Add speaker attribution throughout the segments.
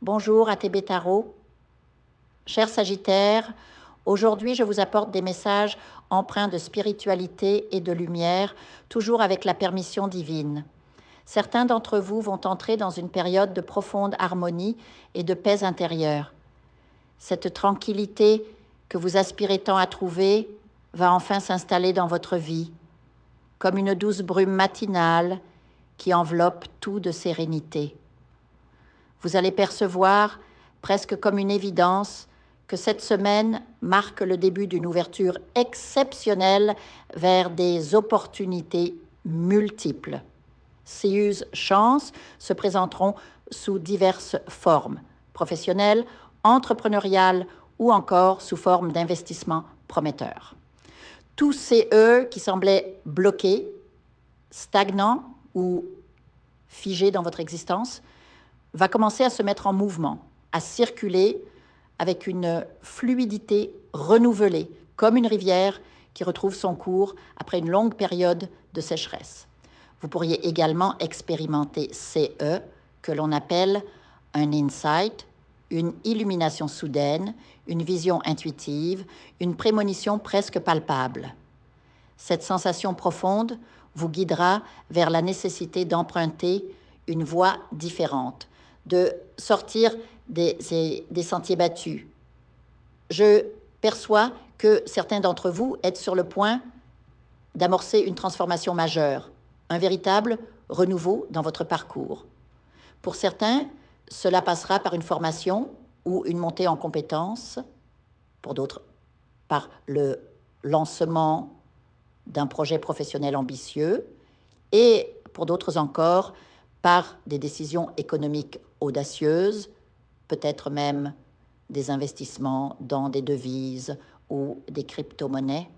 Speaker 1: Bonjour ATB Tarot. Cher Sagittaire, aujourd'hui je vous apporte des messages empreints de spiritualité et de lumière, toujours avec la permission divine. Certains d'entre vous vont entrer dans une période de profonde harmonie et de paix intérieure. Cette tranquillité que vous aspirez tant à trouver va enfin s'installer dans votre vie, comme une douce brume matinale qui enveloppe tout de sérénité. Vous allez percevoir, presque comme une évidence, que cette semaine marque le début d'une ouverture exceptionnelle vers des opportunités multiples. Ces chances se présenteront sous diverses formes, professionnelles, entrepreneuriales ou encore sous forme d'investissements prometteurs. Tous ces qui semblaient bloqués, stagnants ou figés dans votre existence va commencer à se mettre en mouvement, à circuler avec une fluidité renouvelée, comme une rivière qui retrouve son cours après une longue période de sécheresse. Vous pourriez également expérimenter CE, que l'on appelle un insight, une illumination soudaine, une vision intuitive, une prémonition presque palpable. Cette sensation profonde vous guidera vers la nécessité d'emprunter une voie différente, de sortir des sentiers battus. Je perçois que certains d'entre vous êtes sur le point d'amorcer une transformation majeure, un véritable renouveau dans votre parcours. Pour certains, cela passera par une formation ou une montée en compétences, pour d'autres, par le lancement d'un projet professionnel ambitieux, et pour d'autres encore, par des décisions économiques audacieuses, peut-être même des investissements dans des devises ou des crypto-monnaies.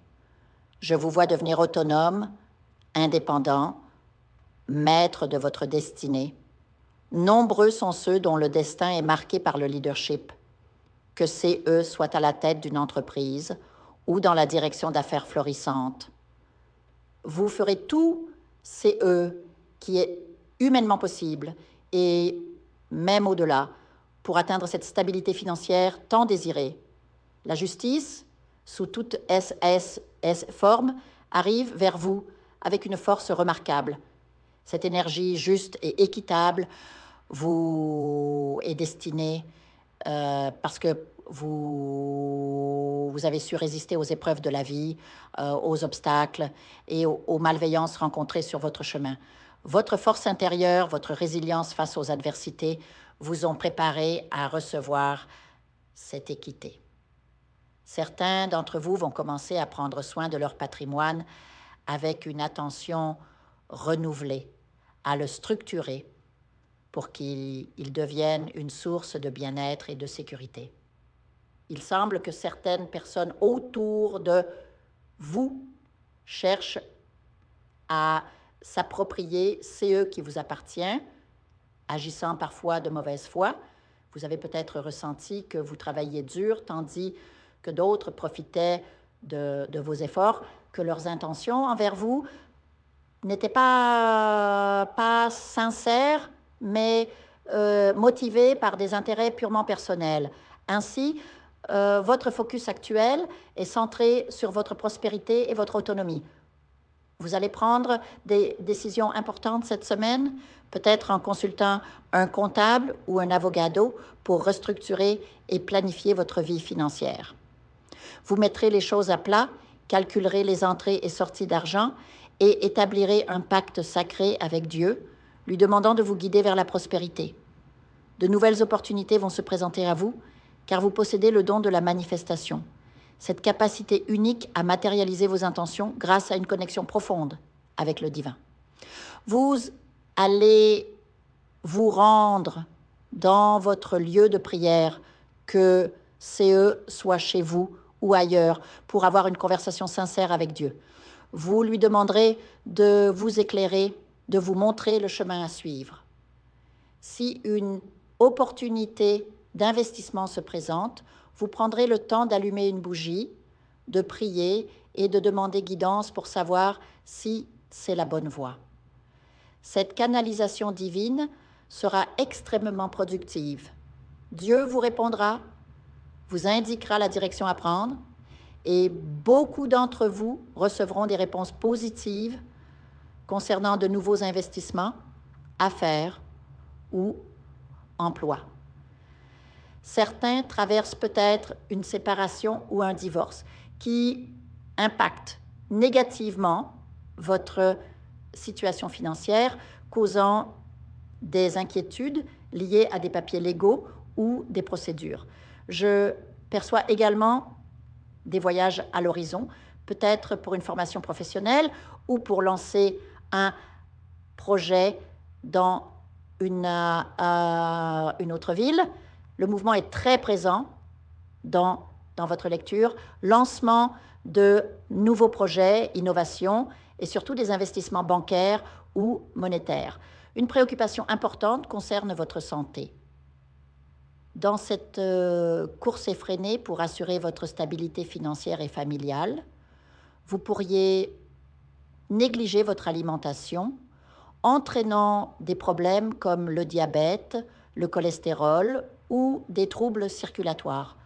Speaker 1: Je vous vois devenir autonome, indépendant, maître de votre destinée. Nombreux sont ceux dont le destin est marqué par le leadership, que CE soit à la tête d'une entreprise ou dans la direction d'affaires florissantes. Vous ferez tout CE qui est humainement possible et même au-delà pour atteindre cette stabilité financière tant désirée. La justice, sous toute forme, arrive vers vous avec une force remarquable. Cette énergie juste et équitable vous est destinée parce que vous avez su résister aux épreuves de la vie, aux obstacles et aux malveillances rencontrées sur votre chemin. Votre force intérieure, votre résilience face aux adversités vous ont préparé à recevoir cette équité. Certains d'entre vous vont commencer à prendre soin de leur patrimoine avec une attention renouvelée, à le structurer pour qu'il devienne une source de bien-être et de sécurité. Il semble que certaines personnes autour de vous cherchent à s'approprier CE qui vous appartient, agissant parfois de mauvaise foi. Vous avez peut-être ressenti que vous travailliez dur, tandis que d'autres profitaient de vos efforts, que leurs intentions envers vous n'étaient pas sincères, mais motivées par des intérêts purement personnels. Ainsi, votre focus actuel est centré sur votre prospérité et votre autonomie. Vous allez prendre des décisions importantes cette semaine, peut-être en consultant un comptable ou un avogado pour restructurer et planifier votre vie financière. Vous mettrez les choses à plat, calculerez les entrées et sorties d'argent et établirez un pacte sacré avec Dieu, lui demandant de vous guider vers la prospérité. De nouvelles opportunités vont se présenter à vous, car vous possédez le don de la manifestation, cette capacité unique à matérialiser vos intentions grâce à une connexion profonde avec le divin. Vous allez vous rendre dans votre lieu de prière, que CE soit chez vous ou ailleurs, pour avoir une conversation sincère avec Dieu. Vous lui demanderez de vous éclairer, de vous montrer le chemin à suivre. Si une opportunité d'investissement se présente, vous prendrez le temps d'allumer une bougie, de prier et de demander guidance pour savoir si c'est la bonne voie. Cette canalisation divine sera extrêmement productive. Dieu vous répondra, vous indiquera la direction à prendre et beaucoup d'entre vous recevront des réponses positives concernant de nouveaux investissements, affaires ou emplois. Certains traversent peut-être une séparation ou un divorce qui impacte négativement votre situation financière, causant des inquiétudes liées à des papiers légaux ou des procédures. Je perçois également des voyages à l'horizon, peut-être pour une formation professionnelle ou pour lancer un projet dans une autre ville. Le mouvement est très présent dans votre lecture. Lancement de nouveaux projets, innovations et surtout des investissements bancaires ou monétaires. Une préoccupation importante concerne votre santé. Dans cette course effrénée pour assurer votre stabilité financière et familiale, vous pourriez négliger votre alimentation, entraînant des problèmes comme le diabète, le cholestérol ou des troubles circulatoires,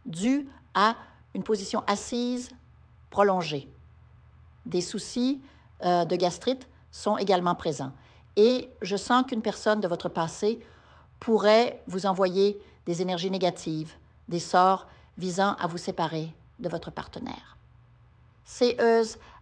Speaker 1: dus à une position assise prolongée. Des soucis de gastrite sont également présents. Et je sens qu'une personne de votre passé pourrait vous envoyer des énergies négatives, des sorts visant à vous séparer de votre partenaire. Ces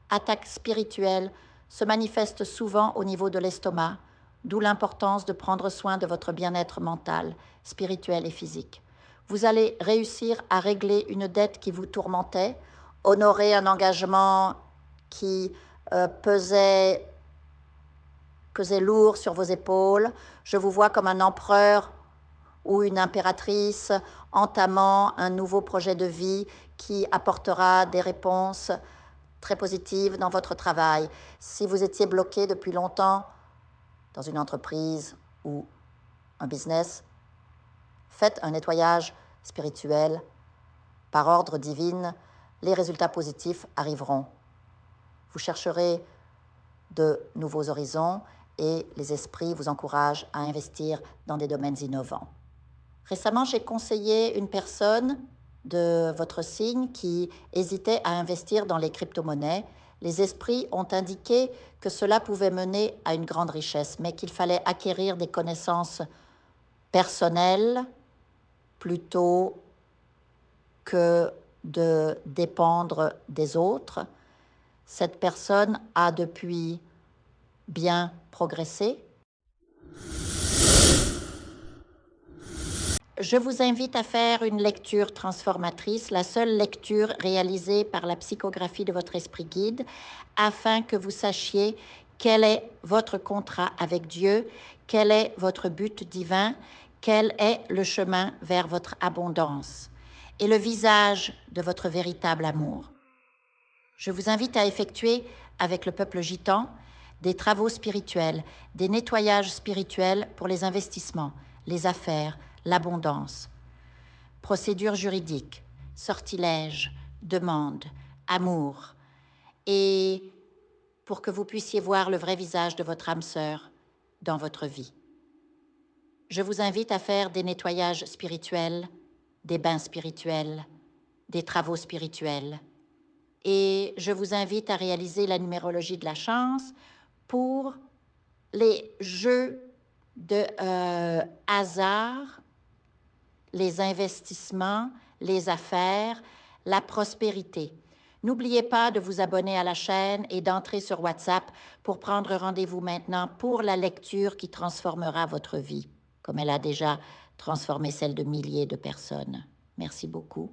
Speaker 1: attaques spirituelles se manifestent souvent au niveau de l'estomac, d'où l'importance de prendre soin de votre bien-être mental, spirituel et physique. Vous allez réussir à régler une dette qui vous tourmentait, honorer un engagement qui pesait lourd sur vos épaules. Je vous vois comme un empereur ou une impératrice entamant un nouveau projet de vie qui apportera des réponses très positives dans votre travail. Si vous étiez bloqué depuis longtemps dans une entreprise ou un business, faites un nettoyage spirituel par ordre divin. Les résultats positifs arriveront. Vous chercherez de nouveaux horizons et les esprits vous encouragent à investir dans des domaines innovants. Récemment, j'ai conseillé une personne de votre signe qui hésitait à investir dans les crypto-monnaies. Les esprits ont indiqué que cela pouvait mener à une grande richesse, mais qu'il fallait acquérir des connaissances personnelles plutôt que de dépendre des autres. Cette personne a depuis bien progressé. Je vous invite à faire une lecture transformatrice, la seule lecture réalisée par la psychographie de votre esprit guide, afin que vous sachiez quel est votre contrat avec Dieu, quel est votre but divin, quel est le chemin vers votre abondance et le visage de votre véritable amour. Je vous invite à effectuer avec le peuple gitan des travaux spirituels, des nettoyages spirituels pour les investissements, les affaires, l'abondance, procédures juridiques, sortilèges, demandes, amour, et pour que vous puissiez voir le vrai visage de votre âme sœur dans votre vie. Je vous invite à faire des nettoyages spirituels, des bains spirituels, des travaux spirituels, et je vous invite à réaliser la numérologie de la chance pour les jeux de hasard, les investissements, les affaires, la prospérité. N'oubliez pas de vous abonner à la chaîne et d'entrer sur WhatsApp pour prendre rendez-vous maintenant pour la lecture qui transformera votre vie, comme elle a déjà transformé celle de milliers de personnes. Merci beaucoup.